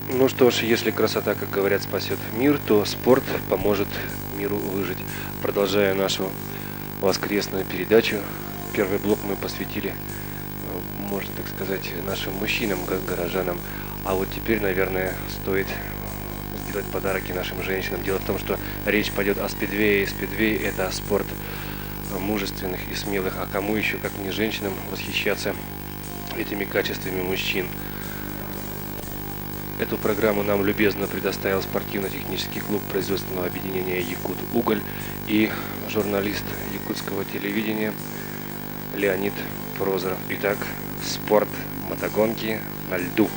Ну что ж, если красота, как говорят, спасет мир, то спорт поможет миру выжить. Продолжая нашу воскресную передачу, первый блок мы посвятили, можно так сказать, нашим мужчинам, горожанам. А вот теперь, наверное, стоит сделать подарки нашим женщинам. Дело в том, что речь пойдет о спидвее. Спидвей – это спорт мужественных и смелых. А кому еще, как не женщинам, восхищаться этими качествами мужчин? Эту программу нам любезно предоставил спортивно-технический клуб производственного объединения «Якут-Уголь» и журналист якутского телевидения Леонид Прозоров. Итак, спорт, мотогонки на льду.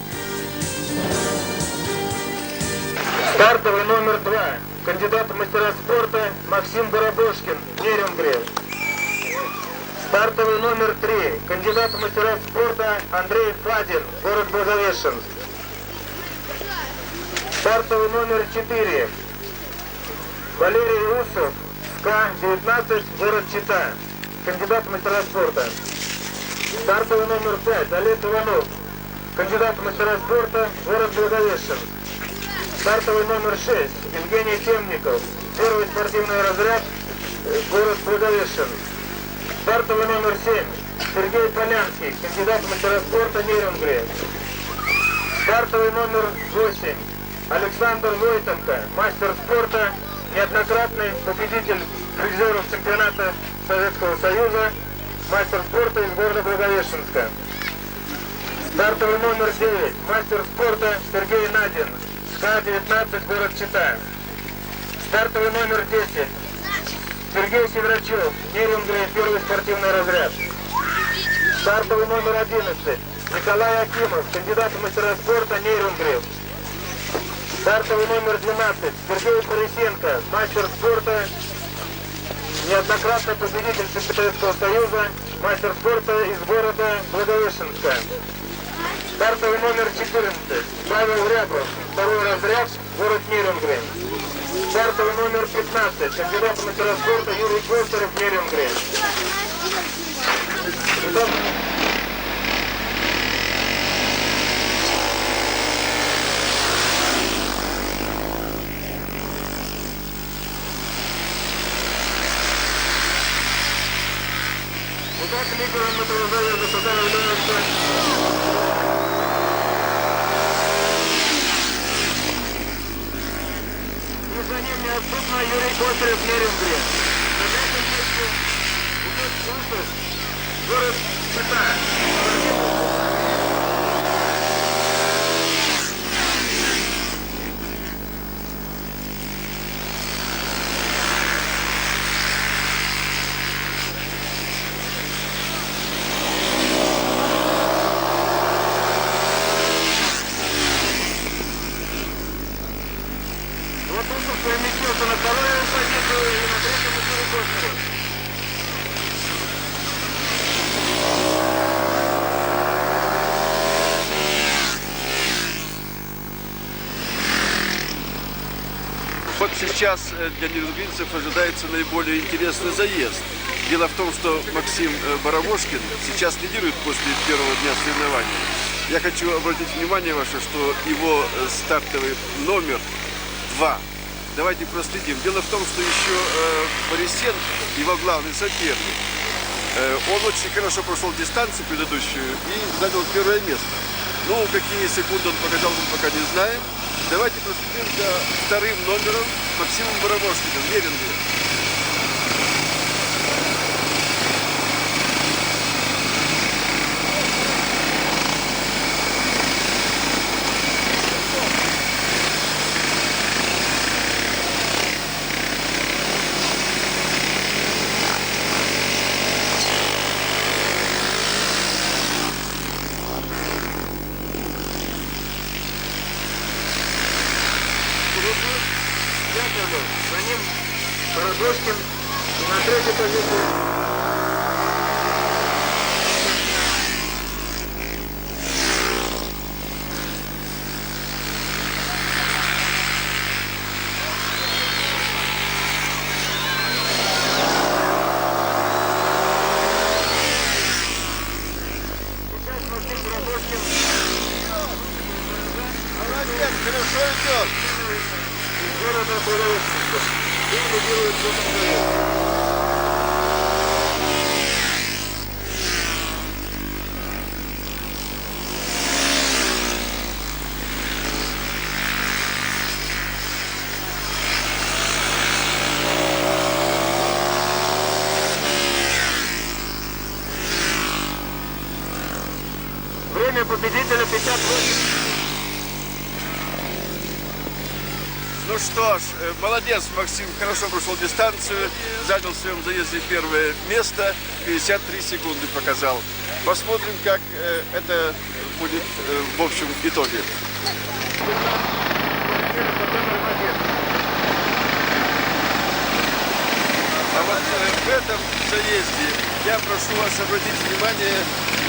Стартовый номер 2. Кандидат в мастера спорта Максим Барабошкин, Нерюнгри. Стартовый номер 3. Кандидат в мастера спорта Андрей Фадин, город Благовещенск. Стартовый номер 4. Валерий Усов, СКА-19, город Чита, кандидат в мастера спорта. Стартовый номер 5. Олег Иванов, кандидат в мастера спорта, город Благовещенск. Стартовый номер 6. Евгений Темников, первый спортивный разряд, город Благовещенск. Стартовый номер 7. Сергей Полянский, кандидат в мастера спорта, Нерюнгри. Стартовый номер 8. Александр Войтенко, мастер спорта, неоднократный победитель призеров чемпионата Советского Союза, мастер спорта из города Благовещенска. Стартовый номер 9. Мастер спорта Сергей Надин, СКА-19, город Чита. Стартовый номер 10. Сергей Северачев, Нерюнгри, первый спортивный разряд. Стартовый номер 11. Николай Акимов, кандидат в мастера спорта, Нерюнгри. Стартовый номер 12. Сергей Борисенко, мастер спорта, неоднократный победитель Советского Союза, мастер спорта из города Благовещенска. Стартовый номер 14. Павел Рябов, второй разряд, город Нерюнгри. Стартовый номер 15. Кандидат в мастера спорта Юрий Костеров, Нерюнгри. Итак, лидером мотовоза государя является и за ним неотступно Юрий Косарев, Нерюнгри. На третьем месте идет Усов, город Чита. Переместился на вторую позицию и на третьем Юрий Косарев. Вот сейчас для нерюнгринцев ожидается наиболее интересный заезд. Дело в том, что Максим Барабошкин сейчас лидирует после первого дня соревнований. Я хочу обратить внимание ваше, что его стартовый номер 2. Давайте проследим. Дело в том, что еще Борисенко, его главный соперник, он очень хорошо прошел дистанцию предыдущую и занял первое место. Ну, какие секунды он показал, мы пока не знаем. Давайте проследим за вторым номером Максимом Барабошкиным, Нерюнгри. За ним Барабошкин и на третьей позиции. Сейчас Максим Барабошкин Молодец, хорошо идет. Города Благовещенска. И лидирует Благовещенск. Время победителя 58. Ну что ж, молодец, Максим, хорошо прошел дистанцию, занял в своем заезде первое место, 53 секунды показал. Посмотрим, как это будет в общем итоге. А вот в этом заезде я прошу вас обратить внимание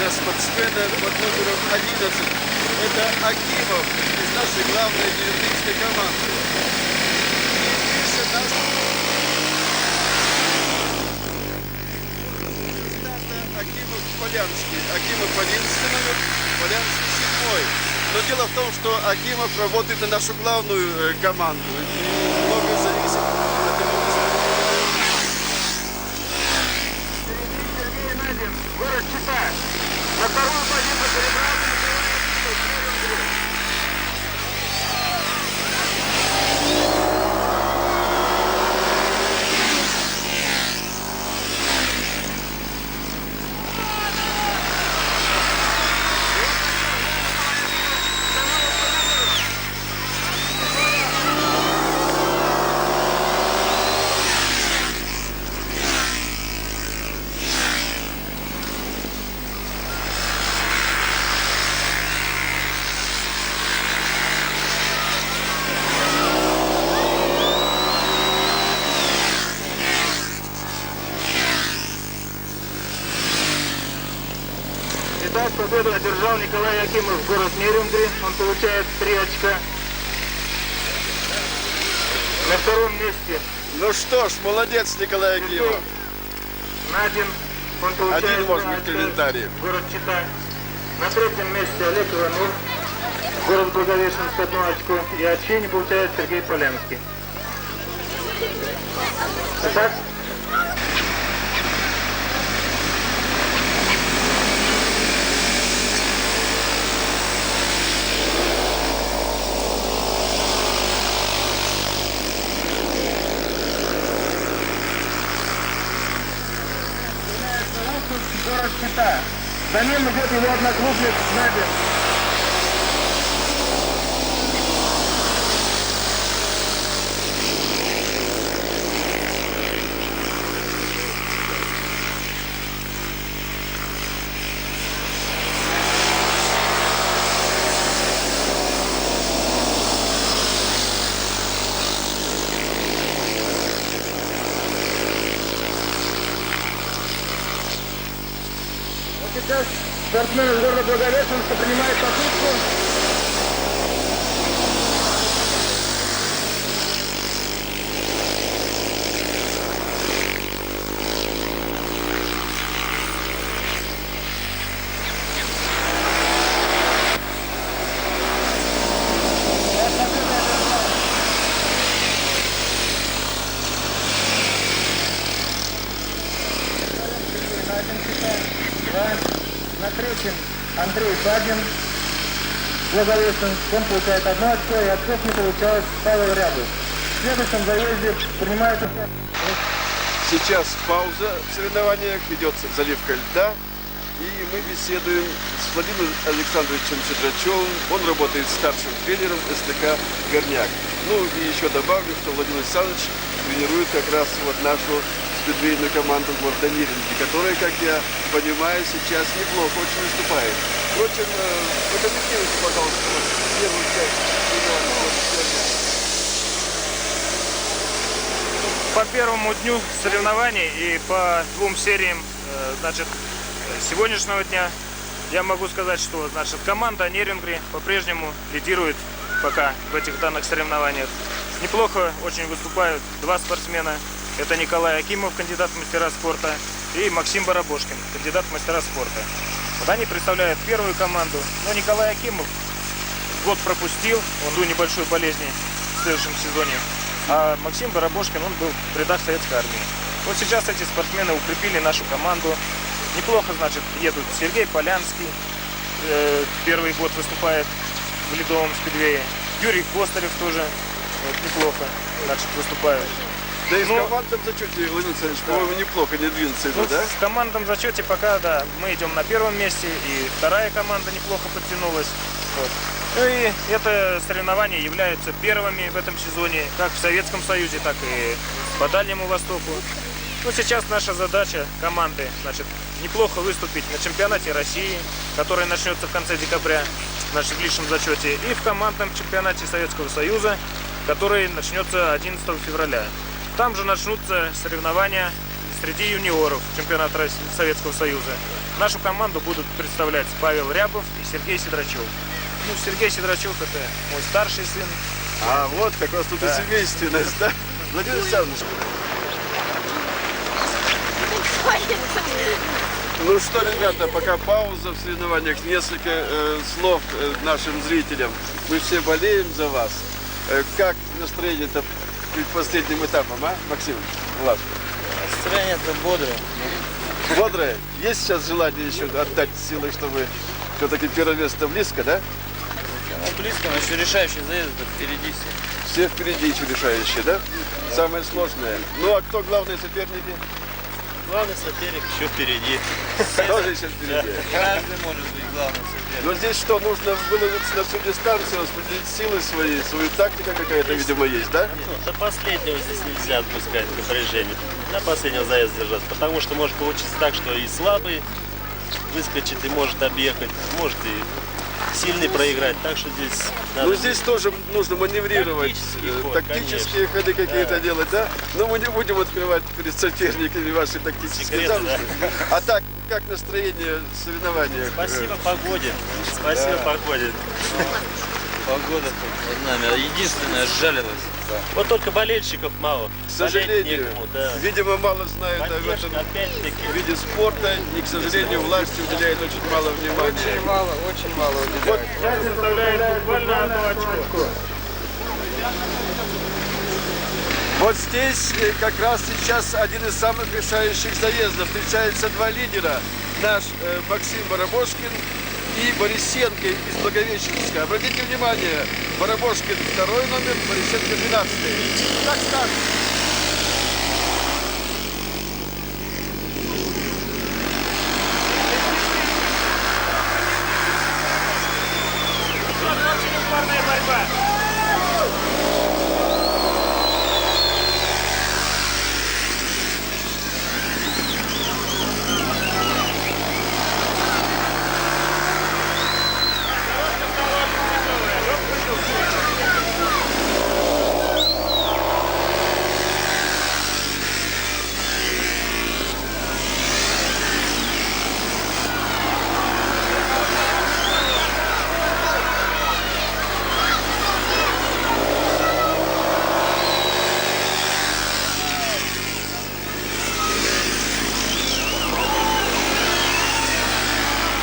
на спортсмена под номером 11. Это Акимов из нашей главной нью-йоркской команды. И пишет наш... Акимов Полянский. Акимов 11 номер, Полянский 7. Но дело в том, что Акимов работает на нашу главную команду. И многое зависит от его выступления. Сергей Надин, город Чита. На вторую позицию перебрался Итак, победу одержал Николай Акимов, город Нерюнгри. Он получает 3 очка. На втором месте Ну что ж, молодец, Николай Акимов. Надин. Он получает Один, может 2 быть, очка. комментарий. Город Чита. На третьем месте Олег Иванов. Город Благовещенск 1 очко. И очки не получает Сергей Полянский. Итак, город Чита. За ним идет его одноклубник Надин. Сейчас спортсмен из города Благовещенска принимает попытку. На третьем Андрей Бадин, Благовещенск. Он получает 1 очко, и очков не получает Павел Рябов. В следующем заезде принимает... Сейчас пауза в соревнованиях, ведется заливка льда. И мы беседуем с Владимиром Александровичем Чедрачевым. Он работает старшим тренером СТК «Горняк». Ну и еще добавлю, что Владимир Александрович тренирует как раз вот нашу спидвейную команду города Нерюнгри, которая, как я понимаю, сейчас неплохо очень выступает. Впрочем, прокомментируйте, пожалуйста, первую часть соревнований. По первому дню соревнований и по 2 сериям, значит, сегодняшнего дня я могу сказать, что, значит, команда Нерюнгри по-прежнему лидирует пока в этих данных соревнованиях. Неплохо очень выступают 2 спортсмена. Это Николай Акимов, кандидат в мастера спорта, и Максим Барабошкин, кандидат в мастера спорта. Вот они представляют первую команду. Но Николай Акимов год пропустил, он до небольшой болезни в следующем сезоне. А Максим Барабошкин, он был в рядах Советской армии. Вот сейчас эти спортсмены укрепили нашу команду. Неплохо, значит, едут Сергей Полянский, первый год выступает в ледовом спидвее. Юрий Костарев тоже неплохо, значит, выступает. Да и в Ну, командном зачете, Владимир Александрович, по-моему, неплохо не двинется это, Ну, да? в командном зачете пока, да, мы идем на первом месте, и вторая команда неплохо подтянулась. Вот. Ну и это соревнования являются первыми в этом сезоне, как в Советском Союзе, так и по Дальнему Востоку. Ну, сейчас наша задача команды, значит, неплохо выступить на чемпионате России, который начнется в конце декабря, значит, в личном зачете, и в командном чемпионате Советского Союза, который начнется 11 февраля. Там же начнутся соревнования среди юниоров чемпионата Советского Союза. Нашу команду будут представлять Павел Рябов и Сергей Сидрачев. Ну, Сергей Сидрачев – это мой старший сын. А вот как у вас тут и семейственность, да? Владимир Александрович, ну что, ребята, пока пауза в соревнованиях, несколько слов нашим зрителям. Мы все болеем за вас. Как настроение-то перед последним этапом, а, Максим? Влад? Настроение-то бодрое. Бодрое? Есть сейчас желание еще отдать силы, чтобы все-таки первое место близко, да? Ну, близко, но еще решающий заезд впереди все. Все впереди еще решающие, да? Самое сложное. Ну а кто главные соперники? Главный соперник еще впереди. Тоже еще впереди. Каждый может быть главным соперником. Но здесь что, нужно выловиться на всю дистанцию, распределить силы свои, свою тактика какая-то, видимо, есть, да? До последнего здесь нельзя отпускать напряжение. До последнего заезда держаться. Потому что может получиться так, что и слабый выскочит, и может объехать, может и сильный проиграть. Так что здесь надо... Ну здесь тоже нужно маневрировать, Тактический ход, ходы какие-то Да. делать, да? Но мы не будем открывать перед соперниками ваши тактические Секреты, замыслы. А так, как настроение в соревнованиях? Спасибо погоде. Спасибо погоде. Погода под нами. Единственное, сжалилась. Вот только болельщиков мало. К сожалению, некому, да. видимо, мало знают об Поддержка, этом опять-таки. виде спорта, и, к сожалению, власть уделяет очень мало внимания. Очень мало уделяют. Вот Составляет буквально одно очко. Вот здесь как раз сейчас один из самых решающих заездов. Встречаются два лидера. Наш Максим Барабошкин и Борисенко из Благовещенска. Обратите внимание, Барабошкин 2-й номер, Борисенко 12-й. Так старт. Очень упорная борьба.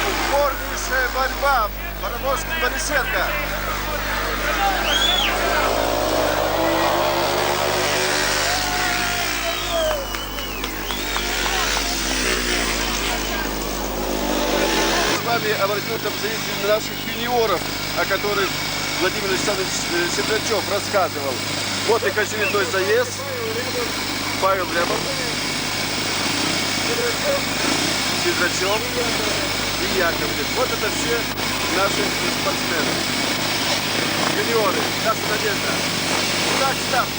Упорнейшая борьба. Барабошкин, Борисенко. С вами обратил там зритель наших юниоров, о которых Владимир Александрович Сидрачев рассказывал. Вот их очередной заезд. Павел Рябов, Сидрачев и Яковлев. Вот это все наши спортсмены. Юниоры. Наша надежда. Так, старт.